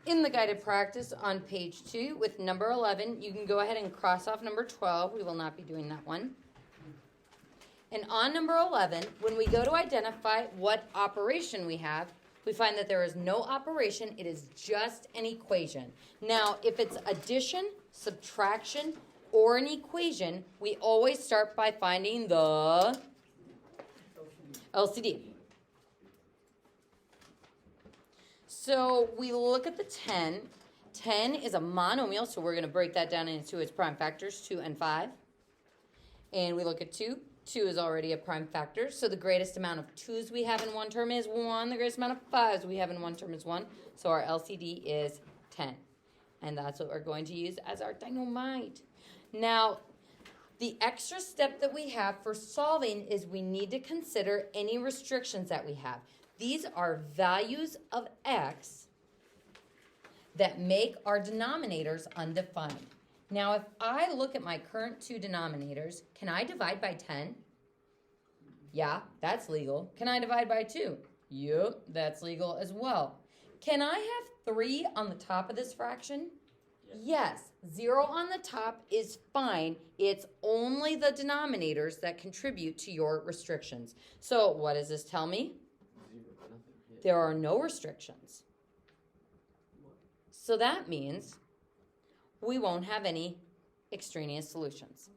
In the guided practice on page 2 with number 11, you can go ahead and cross off number 12. We will not be doing that one. And on number 11, when we go to identify what operation we have, we find that there is no operation. It is just an equation. Now, if it's addition, subtraction, or an equation, we always start by finding the LCD. So we look at the 10. 10 is a monomial, so we're going to break that down into its prime factors, 2 and 5. And we look at 2. 2 is already a prime factor, so the greatest amount of 2's we have in one term is 1. The greatest amount of 5's we have in one term is 1. So our LCD is 10. And that's what we're going to use as our dynamite. Now, the extra step that we have for solving is we need to consider any restrictions that we have. These are values of x that make our denominators undefined. Now, if I look at my current two denominators, can I divide by 10? Yeah, that's legal. Can I divide by 2? Yep, that's legal as well. Can I have 3 on the top of this fraction? Yes, 0 on the top is fine. It's only the denominators that contribute to your restrictions. So what does this tell me? There are no restrictions. So that means we won't have any extraneous solutions.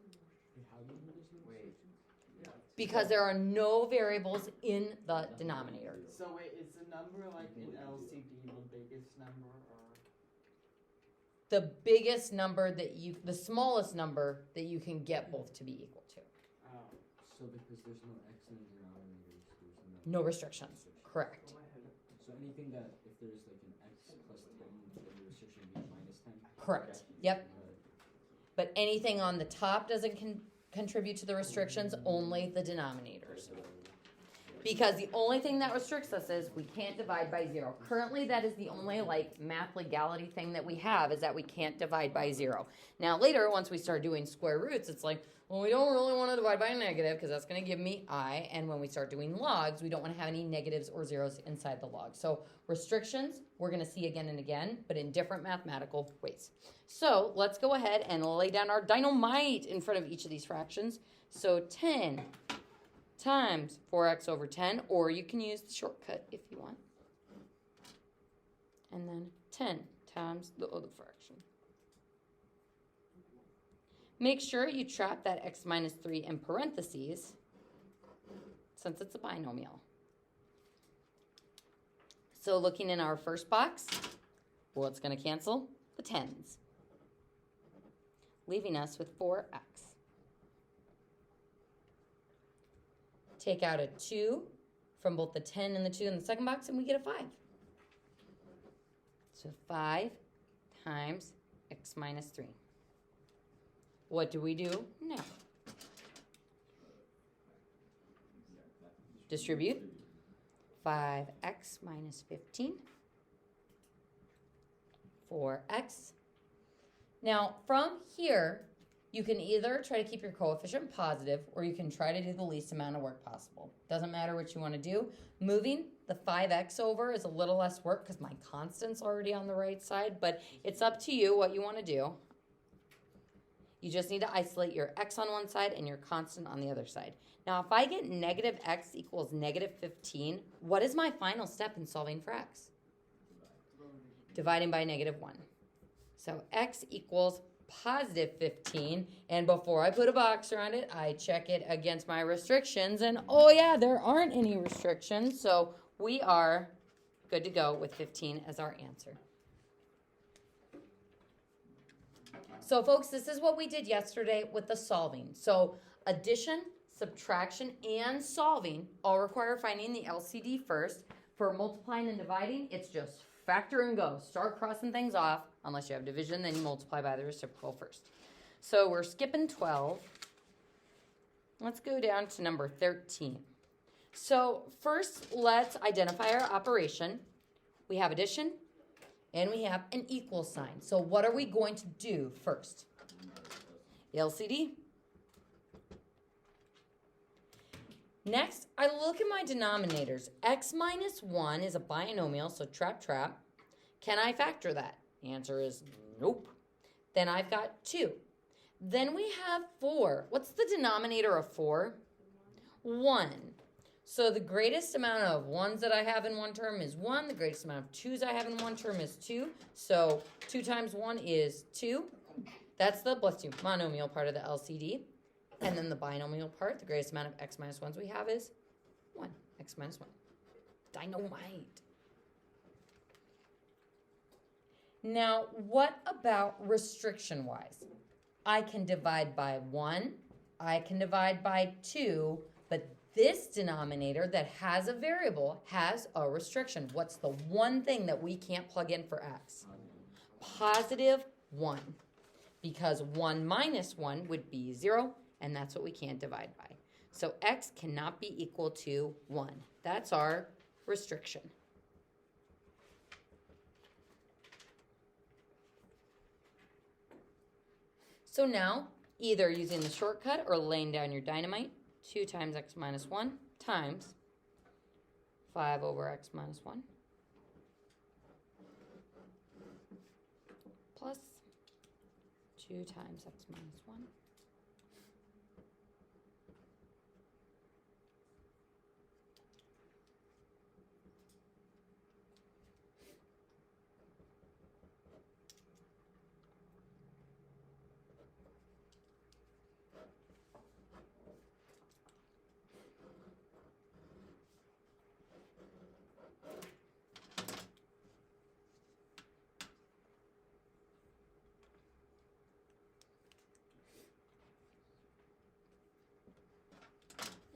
Because there are no variables in the denominator. So wait, is the number like in LCD the biggest number or? The biggest number the smallest number that you can get both to be equal to. Oh. So because there's no x in the denominators, there's no restrictions. Correct. So anything that, if there's like an x plus 10, then the restriction would be minus 10? Correct. Okay. Yep. But anything on the top doesn't contribute to the restrictions, only the denominators. Because the only thing that restricts us is we can't divide by 0. Currently, that is the only math legality thing that we have, is that we can't divide by 0. Now later, once we start doing square roots, it's like, well, we don't really want to divide by a negative because that's going to give me I. And when we start doing logs, we don't want to have any negatives or zeros inside the log. So restrictions, we're going to see again and again, but in different mathematical ways. So let's go ahead and lay down our dynamite in front of each of these fractions. So 10 times 4x over 10, or you can use the shortcut if you want. And then 10 times the other fraction. Make sure you trap that x minus 3 in parentheses, since it's a binomial. So looking in our first box, well, it's going to cancel the 10s, leaving us with 4x. Take out a 2 from both the 10 and the 2 in the second box, and we get a 5. So 5 times x minus 3. What do we do now? Distribute. 5x minus 15. 4x. Now, from here, you can either try to keep your coefficient positive, or you can try to do the least amount of work possible. Doesn't matter what you want to do. Moving the 5x over is a little less work because my constant's already on the right side, but it's up to you what you want to do. You just need to isolate your x on one side and your constant on the other side. Now, if I get negative x equals negative 15, what is my final step in solving for x? Dividing by negative 1. So x equals positive 15, and before I put a box around it, I check it against my restrictions, and oh yeah, there aren't any restrictions, so we are good to go with 15 as our answer. So folks, this is what we did yesterday with the solving. So addition, subtraction, and solving all require finding the LCD first. For multiplying and dividing, it's just factor and go. Start crossing things off. Unless you have division, then you multiply by the reciprocal first. So we're skipping 12. Let's go down to number 13. So first, let's identify our operation. We have addition, and we have an equal sign. So what are we going to do first? LCD. Next, I look at my denominators. X minus 1 is a binomial, so trap, trap. Can I factor that? The answer is nope. Then I've got 2. Then we have 4. What's the denominator of 4? 1. So the greatest amount of 1s that I have in one term is 1. The greatest amount of 2s I have in one term is 2. So 2 times 1 is 2. That's the, bless you, monomial part of the LCD. And then the binomial part, the greatest amount of x minus 1s we have is 1. X minus 1. Dynamite. Now, what about restriction-wise? I can divide by 1. I can divide by 2. But this denominator that has a variable has a restriction. What's the one thing that we can't plug in for x? Positive 1. Because 1 minus 1 would be 0, and that's what we can't divide by. So x cannot be equal to 1. That's our restriction. So now, either using the shortcut or laying down your dynamite, 2 times x minus 1 times 5 over x minus 1 plus 2 times x minus 1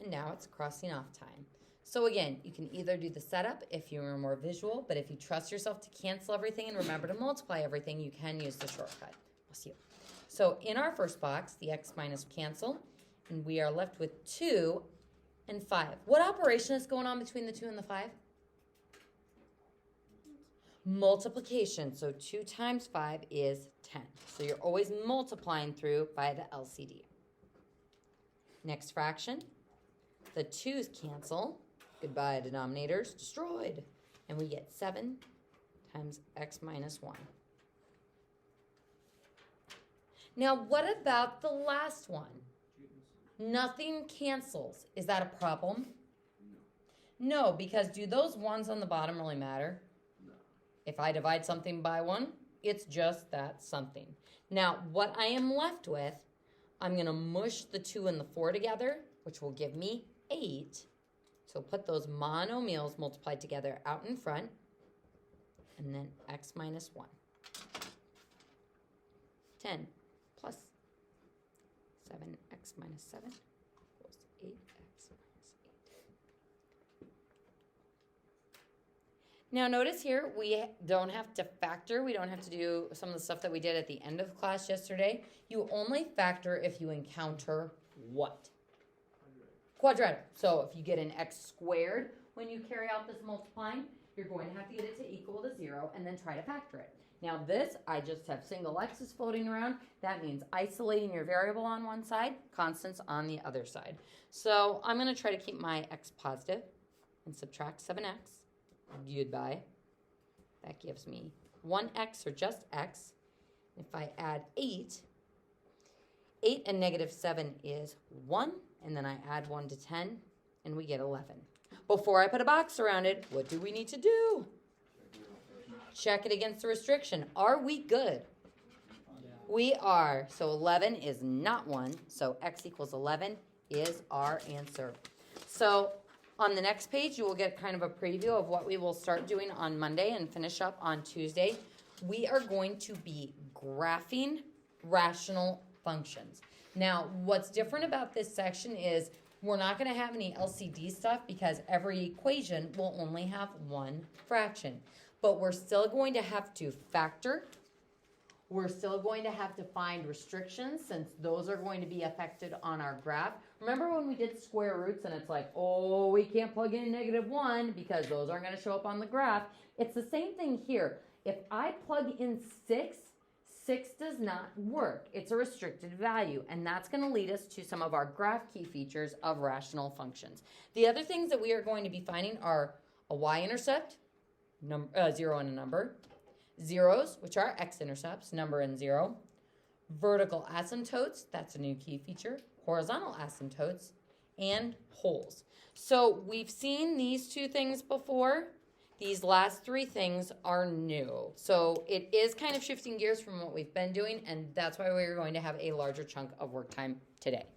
and now it's crossing off time. So again, you can either do the setup if you are more visual, but if you trust yourself to cancel everything and remember to multiply everything, you can use the shortcut. We'll see you. So in our first box, the x minus cancel, and we are left with 2 and 5. What operation is going on between the 2 and the 5? Multiplication. So 2 times 5 is 10. So you're always multiplying through by the LCD. Next fraction. The 2's cancel. Goodbye, denominators. Destroyed. And we get 7 times x minus 1. Now, what about the last one? Nothing cancels. Is that a problem? No, because do those 1s on the bottom really matter? No. If I divide something by 1, it's just that something. Now, what I am left with, I'm going to mush the 2 and the 4 together, which will give me 8. So put those monomials multiplied together out in front, and then x minus 1. 10 plus 7x minus 7 equals 8x minus 8. Now notice here, we don't have to factor. We don't have to do some of the stuff that we did at the end of class yesterday. You only factor if you encounter what? Quadratic. So if you get an x squared when you carry out this multiplying, you're going to have to get it to equal to 0 and then try to factor it. Now this, I just have single x's floating around. That means isolating your variable on one side, constants on the other side. So I'm going to try to keep my x positive and subtract 7x. Goodbye. That gives me 1x or just x. If I add 8 and negative 7 is 1. And then I add 1 to 10, and we get 11. Before I put a box around it, what do we need to do? Check it against the restriction. Are we good? Yeah. We are. So 11 is not 1. So x equals 11 is our answer. So on the next page, you will get kind of a preview of what we will start doing on Monday and finish up on Tuesday. We are going to be graphing rational functions. Now, what's different about this section is we're not going to have any LCD stuff because every equation will only have one fraction. But we're still going to have to factor. We're still going to have to find restrictions since those are going to be affected on our graph. Remember when we did square roots and it's like, oh, we can't plug in -1 because those aren't going to show up on the graph. It's the same thing here. If I plug in 6 does not work. It's a restricted value, and that's going to lead us to some of our graph key features of rational functions. The other things that we are going to be finding are a y-intercept, 0 and a number, Zeros, which are x-intercepts, number and 0. Vertical asymptotes, that's a new key feature. Horizontal asymptotes, and holes. So we've seen these 2 things before. These last 3 things are new. So it is kind of shifting gears from what we've been doing, and that's why we're going to have a larger chunk of work time today.